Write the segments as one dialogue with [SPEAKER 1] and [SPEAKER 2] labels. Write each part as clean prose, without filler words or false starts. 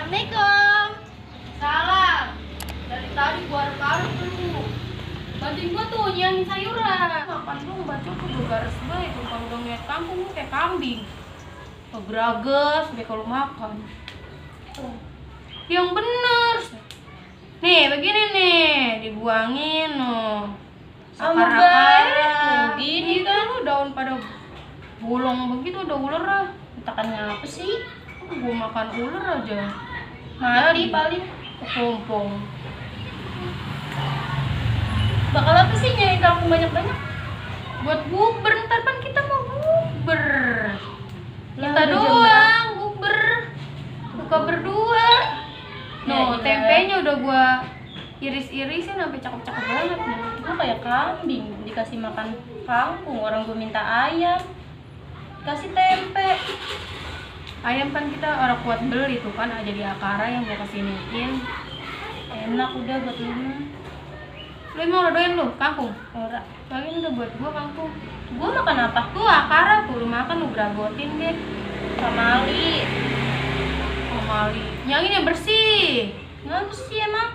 [SPEAKER 1] Assalamualaikum. Salam. Dari tadi gua arep-arep dulu. Bantuin gua tuh nyiangin sayuran. Makan dong, baca tuh udah garis baik. Kalau udah ngeliat kampung lu kayak kambing. Kegerages deh kalau makan. Tuh. Yang bener. Nih, begini nih, dibuangin loh.
[SPEAKER 2] Sama baik.
[SPEAKER 1] Gini kan lu daun pada bolong begitu udah ular ah.
[SPEAKER 2] Tekannya apa sih?
[SPEAKER 1] Gua makan ular aja.
[SPEAKER 2] Mati paling.
[SPEAKER 1] Kepompong.
[SPEAKER 2] Bakal apa sih nyanyi kampung banyak-banyak?
[SPEAKER 1] Buat bukber, ntar kan kita mau bukber.
[SPEAKER 2] Lah,
[SPEAKER 1] Kita
[SPEAKER 2] udah jam
[SPEAKER 1] doang bukber. Buka berdua. No,
[SPEAKER 2] iya.
[SPEAKER 1] tempenya udah gua iris-irisin sampai cakep-cakep banget nih.
[SPEAKER 2] Itu kayak kambing dikasih makan kangkung, orang gue minta ayam kasih tempe.
[SPEAKER 1] Ayam kan kita orang kuat beli tuh kan aja di Akara yang gua kesiniin.
[SPEAKER 2] Enak udah buat lu.
[SPEAKER 1] Lu emang udah doyan lu kangkung?
[SPEAKER 2] Ora.
[SPEAKER 1] Lagi udah buat gua kangkung.
[SPEAKER 2] Gue makan apa?
[SPEAKER 1] Tuh Akara tuh lu makan lu gragotin deh.
[SPEAKER 2] Kamali.
[SPEAKER 1] Mali. Yang ini yang bersih.
[SPEAKER 2] Ngapa sih emang?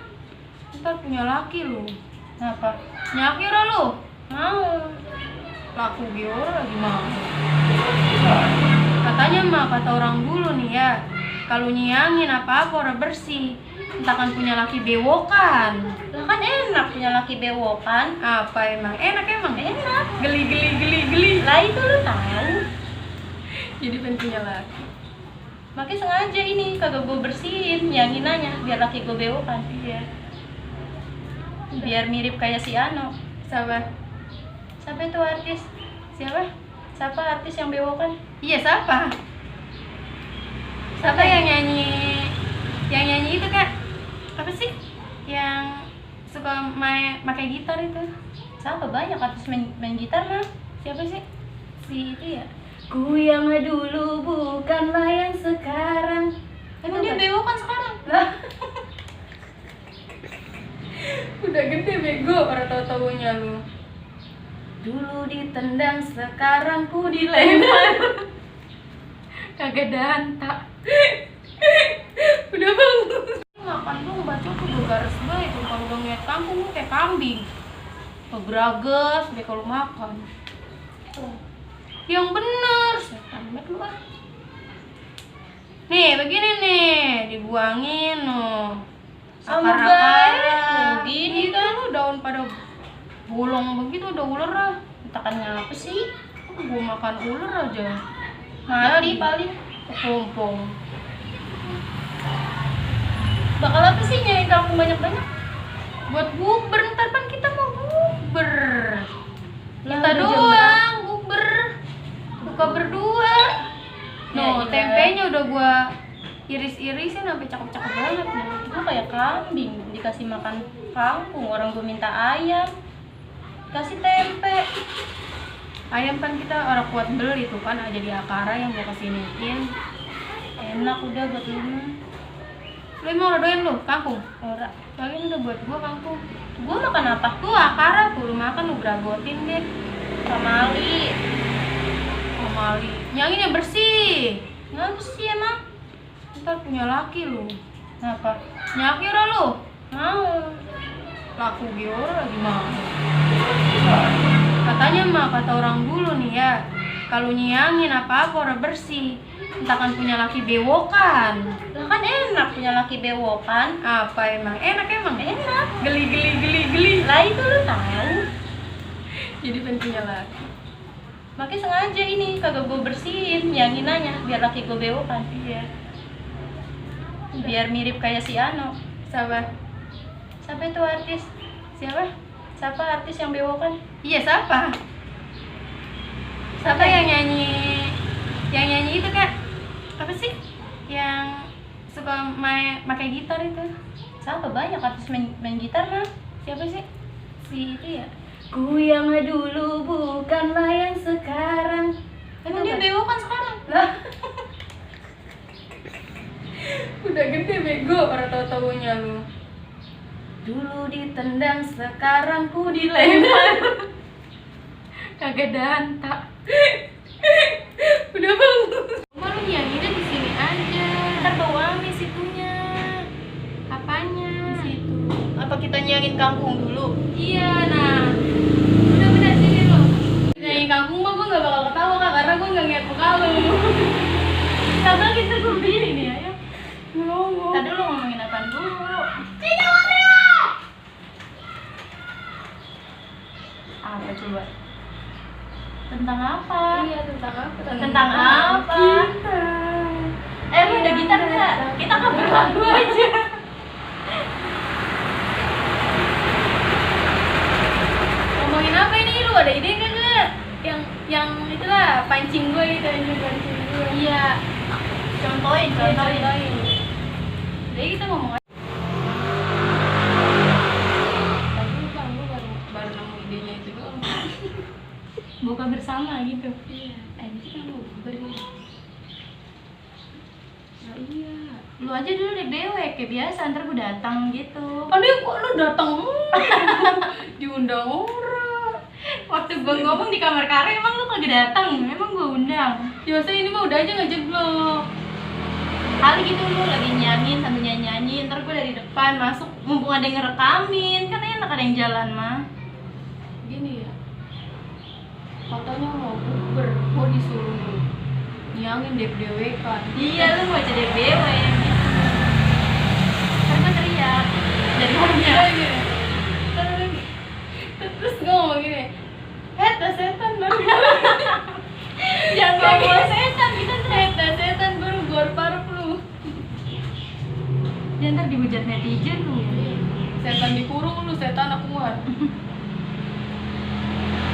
[SPEAKER 1] Ntar punya laki lu.
[SPEAKER 2] Kenapa?
[SPEAKER 1] Nyakira lu.
[SPEAKER 2] Mau.
[SPEAKER 1] Laku giora lagi mau. Katanya mah kata orang dulu nih ya, kalau nyiangin apa-apa orang bersih, entah kan punya laki bewokan.
[SPEAKER 2] Lah kan enak punya laki bewokan.
[SPEAKER 1] Apa emang enak emang?
[SPEAKER 2] Enak.
[SPEAKER 1] Geli.
[SPEAKER 2] Lah itu lu tahu.
[SPEAKER 1] Jadi pengen punya laki.
[SPEAKER 2] Makanya sengaja ini kagak gue bersihin nyanginanya biar laki gue bewokan.
[SPEAKER 1] Iya.
[SPEAKER 2] Biar mirip kayak si Ano.
[SPEAKER 1] Siapa?
[SPEAKER 2] Siapa itu artis?
[SPEAKER 1] Siapa?
[SPEAKER 2] Siapa artis yang bewokan?
[SPEAKER 1] Iya siapa? Siapa yang nyanyi? Yang nyanyi itu kak? Apa sih? Yang suka pakai gitar itu?
[SPEAKER 2] Siapa banyak artis main gitar mah?
[SPEAKER 1] Siapa sih? Si itu ya? Ku yang dulu bukanlah yang sekarang.
[SPEAKER 2] Emang dia bewokan sekarang?
[SPEAKER 1] Lah. Udah gede bego orang tahu-tahunya lu. Dulu ditendang, sekarang ku dilempar. Kagak danta. Udah bang. Makan dong, baca tuh udah garis baik. Kalau udah ngeliat kampung lu kayak kambing. Kegerages deh kalau makan. Tuh. Yang bener, setan banget lu ah. Nih, begini nih, dibuangin loh.
[SPEAKER 2] Sama baik.
[SPEAKER 1] Gini kan lu daun pada bolong begitu udah ular ah.
[SPEAKER 2] Tekannya apa sih?
[SPEAKER 1] Gua makan ular aja.
[SPEAKER 2] Mati paling.
[SPEAKER 1] Kepompong.
[SPEAKER 2] Bakal apa sih nyanyi kampung banyak-banyak?
[SPEAKER 1] Buat bukber, ntar kan kita mau bukber.
[SPEAKER 2] Lah,
[SPEAKER 1] Kita
[SPEAKER 2] udah jam
[SPEAKER 1] doang bukber. Buka berdua. No,
[SPEAKER 2] iya.
[SPEAKER 1] tempenya udah gua iris-irisin sampai cakep-cakep banget nih.
[SPEAKER 2] Itu kayak kambing dikasih makan kangkung, orang gue minta ayam kasih tempe.
[SPEAKER 1] Ayam kan kita orang kuat beli tuh kan aja di Akara yang gua kesiniin.
[SPEAKER 2] Enak udah buat lu.
[SPEAKER 1] Lu emang udah doyan lu kangkung?
[SPEAKER 2] Ora.
[SPEAKER 1] Lagi udah buat gua kangkung.
[SPEAKER 2] Gue makan apa?
[SPEAKER 1] Tuh Akara tuh lu makan lu gragotin deh.
[SPEAKER 2] Kamali.
[SPEAKER 1] Mali. Yang ini yang bersih.
[SPEAKER 2] Ngapa sih emang?
[SPEAKER 1] Ntar punya laki lu.
[SPEAKER 2] Kenapa?
[SPEAKER 1] Nyakira lu.
[SPEAKER 2] Mau.
[SPEAKER 1] Laku giora lagi mau. Katanya mah kata orang dulu nih ya, kalau nyiangin apa-apa orang bersih, entah kan punya laki bewokan.
[SPEAKER 2] Lah kan enak punya laki bewokan.
[SPEAKER 1] Apa emang enak emang?
[SPEAKER 2] Enak.
[SPEAKER 1] Geli.
[SPEAKER 2] Lah itu lu tahu.
[SPEAKER 1] Jadi pengen punya laki.
[SPEAKER 2] Makanya sengaja ini kagak gue bersihin nyanginanya biar laki gue bewokan.
[SPEAKER 1] Iya.
[SPEAKER 2] Biar mirip kayak si Ano.
[SPEAKER 1] Siapa?
[SPEAKER 2] Siapa itu artis?
[SPEAKER 1] Siapa?
[SPEAKER 2] Siapa artis yang bewokan?
[SPEAKER 1] Iya siapa? Siapa yang nyanyi? Yang nyanyi itu kak? Apa sih? Yang suka pakai gitar itu?
[SPEAKER 2] Siapa banyak artis main gitar mah?
[SPEAKER 1] Siapa sih? Si itu ya? Ku yang dulu bukanlah yang sekarang.
[SPEAKER 2] Emang dia bewokan sekarang?
[SPEAKER 1] Lah. Udah gede bego orang tahu-tahunya lu. Dulu ditendang, sekarang ku dilempar. Kagak danta. Udah bang. Malu nyanyinya di sini aja.
[SPEAKER 2] Ntar bau amis itunya. nyiangin kangkung dulu.
[SPEAKER 1] Iya, nah udah bener sini lo. Nyanyi kangkung mah gue gak bakal ketawa Kak, karena gue gak ngeliat muka lu.
[SPEAKER 2] Sabar kita gue berdiri nih, ayo.
[SPEAKER 1] Ngomong.
[SPEAKER 2] Tadi lu ngomongin apaan dulu? Apa coba? Tentang apa?
[SPEAKER 1] Iya, tentang apa?
[SPEAKER 2] Tentang apa?
[SPEAKER 1] Kita.
[SPEAKER 2] Lu ada gitar nggak? Kita cover lagu aja.
[SPEAKER 1] Ngomongin apa ini? Lu ada ide nggak? Yang itulah pancing gue itu, yang pancing gue.
[SPEAKER 2] Iya. Contohin.
[SPEAKER 1] Jadi kita ngomong aja. Tapi lu Bang, lu baru nemu idenya itu doang.
[SPEAKER 2] Buka bersama gitu.
[SPEAKER 1] Iya. Ini kan lu beri. Nah, iya.
[SPEAKER 2] Lu aja dulu deh dewek kayak biasa, ntar gue datang gitu.
[SPEAKER 1] Aduh, kok lu datang diundang orang.
[SPEAKER 2] Waktu gue ngomong di kamar Kare, emang lu kagak datang? Emang gue undang.
[SPEAKER 1] Biasa ini mah udah aja ngejeblok.
[SPEAKER 2] Kali gitu lu lagi nyanyiin sambil nyanyi, ntar gue dari depan masuk, mumpung ada yang ngerekamin, kan enak ada yang jalan mah.
[SPEAKER 1] Gini ya. Katanya mau bukber, mau disuruh nyangin dewek-dewekan.
[SPEAKER 2] Iya, lu mau jadi dewe gitu. Ntar gue teriak dari hanya.
[SPEAKER 1] Terus gue ngomong gini, setan baru.
[SPEAKER 2] Jangan ngomong setan, kita
[SPEAKER 1] Setan baru gor paruk lu.
[SPEAKER 2] ya ntar dihujat netizen lu.
[SPEAKER 1] Setan dikurung lu, setan aku muat.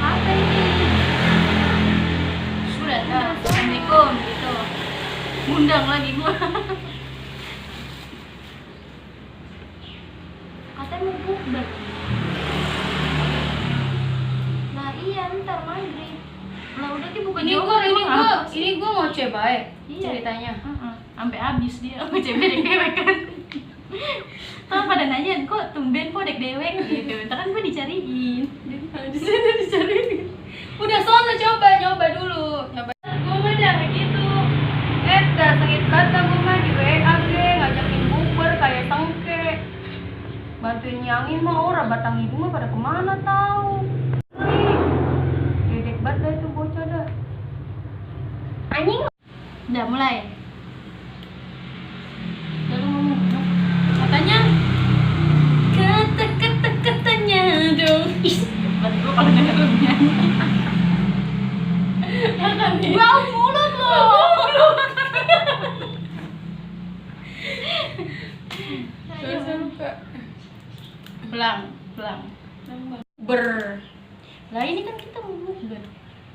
[SPEAKER 2] Apa ini? Sudah, assalamualaikum gitu. Ngundang lagi gua. Katanya mau bukber. Nah iya ntar maghrib. Lah udah ki bukan
[SPEAKER 1] Ini gua mau coba ya
[SPEAKER 2] Iya.
[SPEAKER 1] ceritanya.
[SPEAKER 2] Sampai habis dia mau cebek dewek kan. Pada nanya kok tumben kok dewek gitu. Ntar kan gua dicariin.
[SPEAKER 1] Di sini dicari. Udah sono nyoba dulu. Gua mah jangan gitu. Dah sakit kata gua mah di WA ge ngajakin bukber kayak sengke. Bantuin nyangin mah ora batang hidung mah pada kemana tahu. Dedek banget dah itu bocah dah. Anjing.
[SPEAKER 2] Udah mulai.
[SPEAKER 1] Lalu ngomong katanya kata-katanya dong.
[SPEAKER 2] Betul kalau denger lu nyanyi. Bau mulut lo.
[SPEAKER 1] Saya lupa.
[SPEAKER 2] Pelang.
[SPEAKER 1] Ber.
[SPEAKER 2] Lah ini kan kita mau bukber.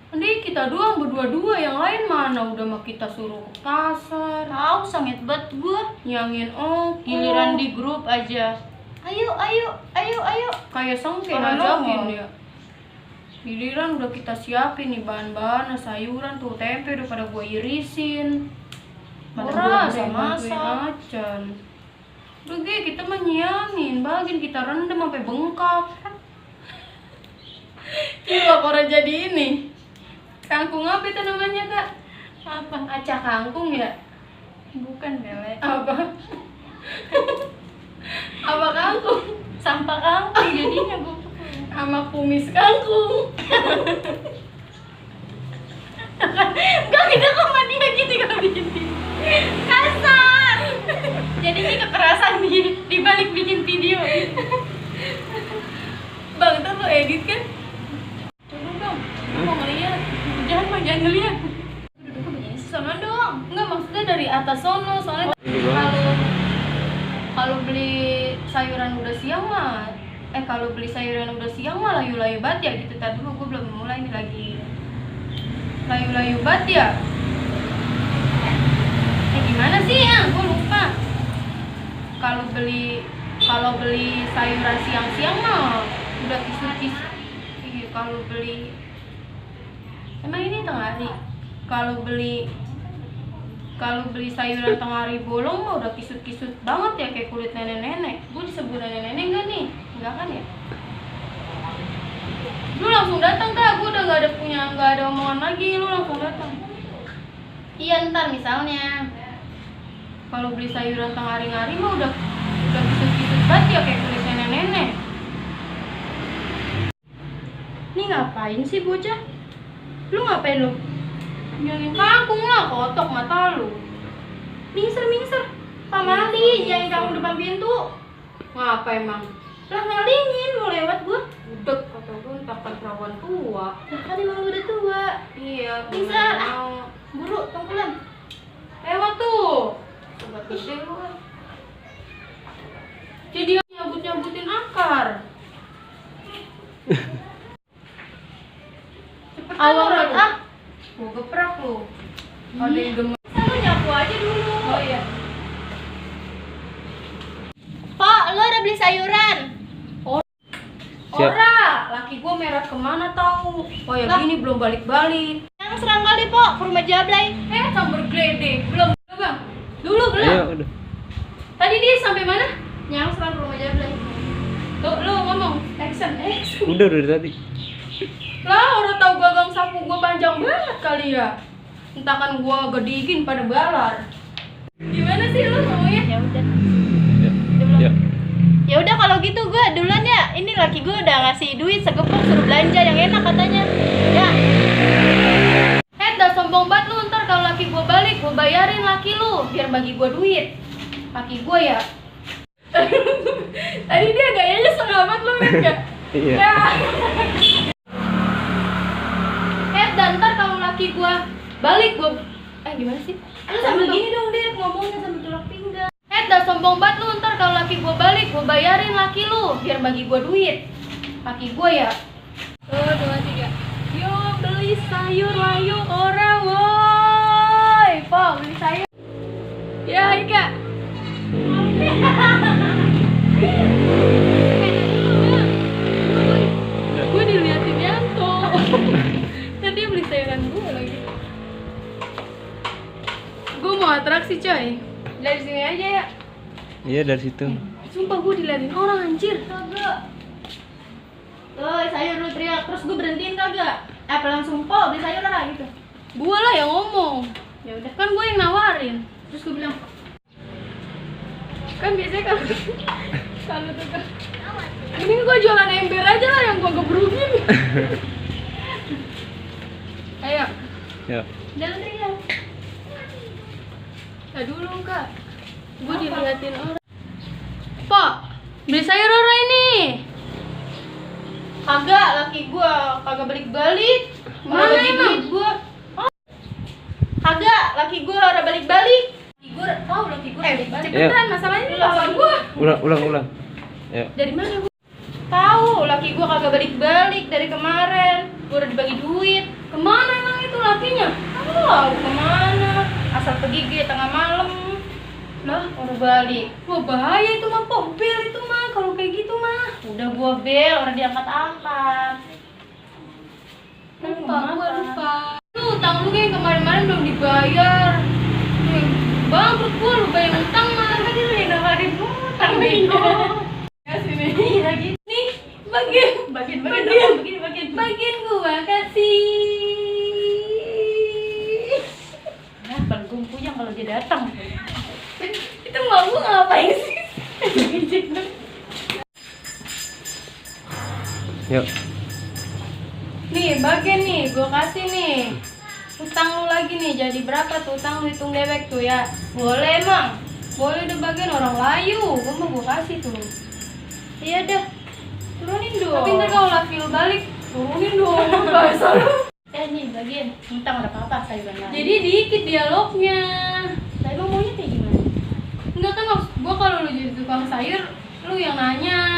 [SPEAKER 1] Nanti kita doang berdua-dua, yang lain mana udah mah kita suruh ke pasar,
[SPEAKER 2] Tahu sangit banget gua.
[SPEAKER 1] nyangin
[SPEAKER 2] Giliran di grup aja. Ayo.
[SPEAKER 1] kayak sengke
[SPEAKER 2] Orang
[SPEAKER 1] ngajakin
[SPEAKER 2] nongol.
[SPEAKER 1] dia. Giliran udah kita siapin nih bahan-bahan, sayuran tuh, tempe udah pada gua irisin.
[SPEAKER 2] Mana
[SPEAKER 1] Ora,
[SPEAKER 2] gua
[SPEAKER 1] ada
[SPEAKER 2] bisa
[SPEAKER 1] yang bantuin
[SPEAKER 2] masak.
[SPEAKER 1] acan. Udah Ge, kita mah nyangin, bagin kita rendam sampai bengkak. Gila orang jadi ini. Kangkung apa itu namanya Kak?
[SPEAKER 2] Apa?
[SPEAKER 1] Acah kangkung ya?
[SPEAKER 2] Bukan Bele.
[SPEAKER 1] Apa? Apa kangkung?
[SPEAKER 2] Sampah kangkung jadinya gua.
[SPEAKER 1] Sama kumis kangkung.
[SPEAKER 2] Gak kita sama dia gitu kalau bikin video. Kasar. Jadinya kekerasan di balik bikin video.
[SPEAKER 1] Bang, ntar lu edit kan? Coba dong, lu mau ngeliat.
[SPEAKER 2] Jangan ngeliat. Duduk begini sono dong.
[SPEAKER 1] Enggak, maksudnya dari atas sono, soalnya kalau beli sayuran udah siang mah layu-layu banget ya gitu. Tadi dulu gue belum mulai nih, lagi layu-layu banget ya. Gimana sih ya? Gue lupa. Kalau beli sayuran siang-siang mah udah kisut-kisut. Kalau beli emang ini tengah hari. Kalau beli sayuran tengah hari bolong mah udah kisut-kisut banget ya, kayak kulit nenek-nenek. Gue disebut nenek-nenek enggak nih? Enggak kan ya? Lu langsung datang Kak, gue udah nggak ada omongan lagi, lu langsung datang. Iya ntar misalnya kalau beli sayuran tengah hari mah udah kisut-kisut banget ya, kayak kulit nenek-nenek.
[SPEAKER 2] Ini ngapain sih bocah? Lu ngapain lu?
[SPEAKER 1] Nyangin kangkung lah, kotok mata lu.
[SPEAKER 2] Mingser. Pamali, yang kamu depan pintu.
[SPEAKER 1] Ngapa emang?
[SPEAKER 2] Lah ngalingin, mau lewat gua.
[SPEAKER 1] Udek kata gue takkan perawan tua.
[SPEAKER 2] Lah kan emang lu udah tua.
[SPEAKER 1] Iya,
[SPEAKER 2] Mingser,
[SPEAKER 1] mau.
[SPEAKER 2] buru, tongkulan.
[SPEAKER 1] Lewat tuh. Sobat gede lu kan. Jadi nyabut-nyabutin akar. Cepetan
[SPEAKER 2] Awal
[SPEAKER 1] lu. Gua geprak lu. Ada yang gemes.
[SPEAKER 2] Lu nyapu aja dulu.
[SPEAKER 1] Oh iya.
[SPEAKER 2] Pak, lu udah beli sayuran?
[SPEAKER 3] Siap.
[SPEAKER 1] Ora, laki gua merah kemana tahu? Oh ya
[SPEAKER 2] Lah.
[SPEAKER 1] gini belum balik-balik.
[SPEAKER 2] Yang serang kali, Pok, ke rumah Jablay.
[SPEAKER 1] Campur geledek. Belum, Bang. Dulu belum.
[SPEAKER 3] Ayo udah.
[SPEAKER 1] Tadi dia sampai mana?
[SPEAKER 2] Yang serang ke rumah Jablay.
[SPEAKER 1] Tuh, lu ngomong. Action.
[SPEAKER 3] Udah dari tadi.
[SPEAKER 1] Lah, orang tahu gagang sapu gua panjang banget kali ya. Entah kan gua gedigin pada balar. Gimana sih lu ngomongnya?
[SPEAKER 2] Ya udah.
[SPEAKER 3] Ya.
[SPEAKER 2] Ya udah kalau gitu gue duluan ya. Ini laki gue udah ngasih duit segepok suruh belanja yang enak katanya. Ya.
[SPEAKER 1] Dah sombong banget lu, ntar kalau laki gua balik gua bayarin laki lu biar bagi gua duit. Laki gua ya. Tadi dia gayanya sengamat lu enggak?
[SPEAKER 3] Iya.
[SPEAKER 1] Ya. Dan ntar kalau laki gua balik gua gimana sih?
[SPEAKER 2] Lu sambil gini dong dia ngomongnya sambil tulak pinggang.
[SPEAKER 1] Dah sombong banget lu, ntar kalau laki gua balik gua bayarin laki lu biar bagi gua duit. Laki gua ya. 1, 2, 3. Yo beli sayur layu orang woi. Po beli sayur. Ya Ika. Gue diliatin Yanto. Tadi dia beli sayuran gue lagi. Gue mau atraksi coy. Dari sini aja ya.
[SPEAKER 3] Iya dari situ.
[SPEAKER 1] Sumpah gue diliatin orang anjir.
[SPEAKER 2] Kagak. Woi, sayur lu teriak terus gue berhentiin kagak? Apa langsung po beli sayur lah gitu.
[SPEAKER 1] Gue lah yang ngomong.
[SPEAKER 2] Ya udah.
[SPEAKER 1] Kan gue yang nawarin.
[SPEAKER 2] Terus gue bilang,
[SPEAKER 1] Kan biasanya kalau tuh kan. Ini gue jualan ember aja lah yang gue gebrugin. Ayo.
[SPEAKER 3] Ya.
[SPEAKER 2] "Jangan teriak."
[SPEAKER 1] Dulu kak. Gue diliatin orang. Pak, beli sayur orang ini.
[SPEAKER 2] Kagak, laki gua kagak balik-balik.
[SPEAKER 1] Mana
[SPEAKER 2] Bagi
[SPEAKER 1] emang?
[SPEAKER 2] duit gua. Oh. Kagak, laki gua ora balik-balik. Laki gua tahu laki gua balik-balik.
[SPEAKER 1] Cepetan, masalahnya di lawan gue.
[SPEAKER 3] Ulang. Ya.
[SPEAKER 1] Dari mana gue?
[SPEAKER 2] Tahu, laki gua kagak balik-balik dari kemarin. Gua udah dibagi duit.
[SPEAKER 1] Kemana emang itu lakinya?
[SPEAKER 2] Tahu kemana? Asal pergi gue tengah malam. Lah, baru balik.
[SPEAKER 1] Wah bahaya itu mah, Pok. Bel itu mah kalau kayak gitu mah.
[SPEAKER 2] Udah gua bel, orang diangkat-angkat.
[SPEAKER 1] Lupa, gue lupa. Lu utang lu yang kemarin-kemarin belum dibayar. Bangkrut gue, lu bayar utang mah.
[SPEAKER 2] Tadi lu yang nawarin utang
[SPEAKER 1] Bego. Kasih nih.
[SPEAKER 2] Iya lagi.
[SPEAKER 1] Nih, bagian bagian gua kasih.
[SPEAKER 2] Nah, Bang Gung puyeng kalau dia datang.
[SPEAKER 1] Itu mau gua ngapain sih?
[SPEAKER 3] Yuk.
[SPEAKER 1] Nih, bagian nih, gua kasih nih. Utang lu lagi nih, jadi berapa tuh utang lu, hitung dewek tuh ya.
[SPEAKER 2] Boleh emang.
[SPEAKER 1] Boleh deh bagian orang layu, gua mau gua kasih tuh.
[SPEAKER 2] Iya dah. Turunin dong.
[SPEAKER 1] Tapi ntar kalau laki lu balik, turunin dong, bahasa lu.
[SPEAKER 2] Nih bagian. Entang ada apa-apa sayuran lain.
[SPEAKER 1] Jadi dikit dialognya.
[SPEAKER 2] Saya mau maunya kayak gimana?
[SPEAKER 1] Enggak kan maksud gua kalau lu jadi tukang sayur, lu yang nanya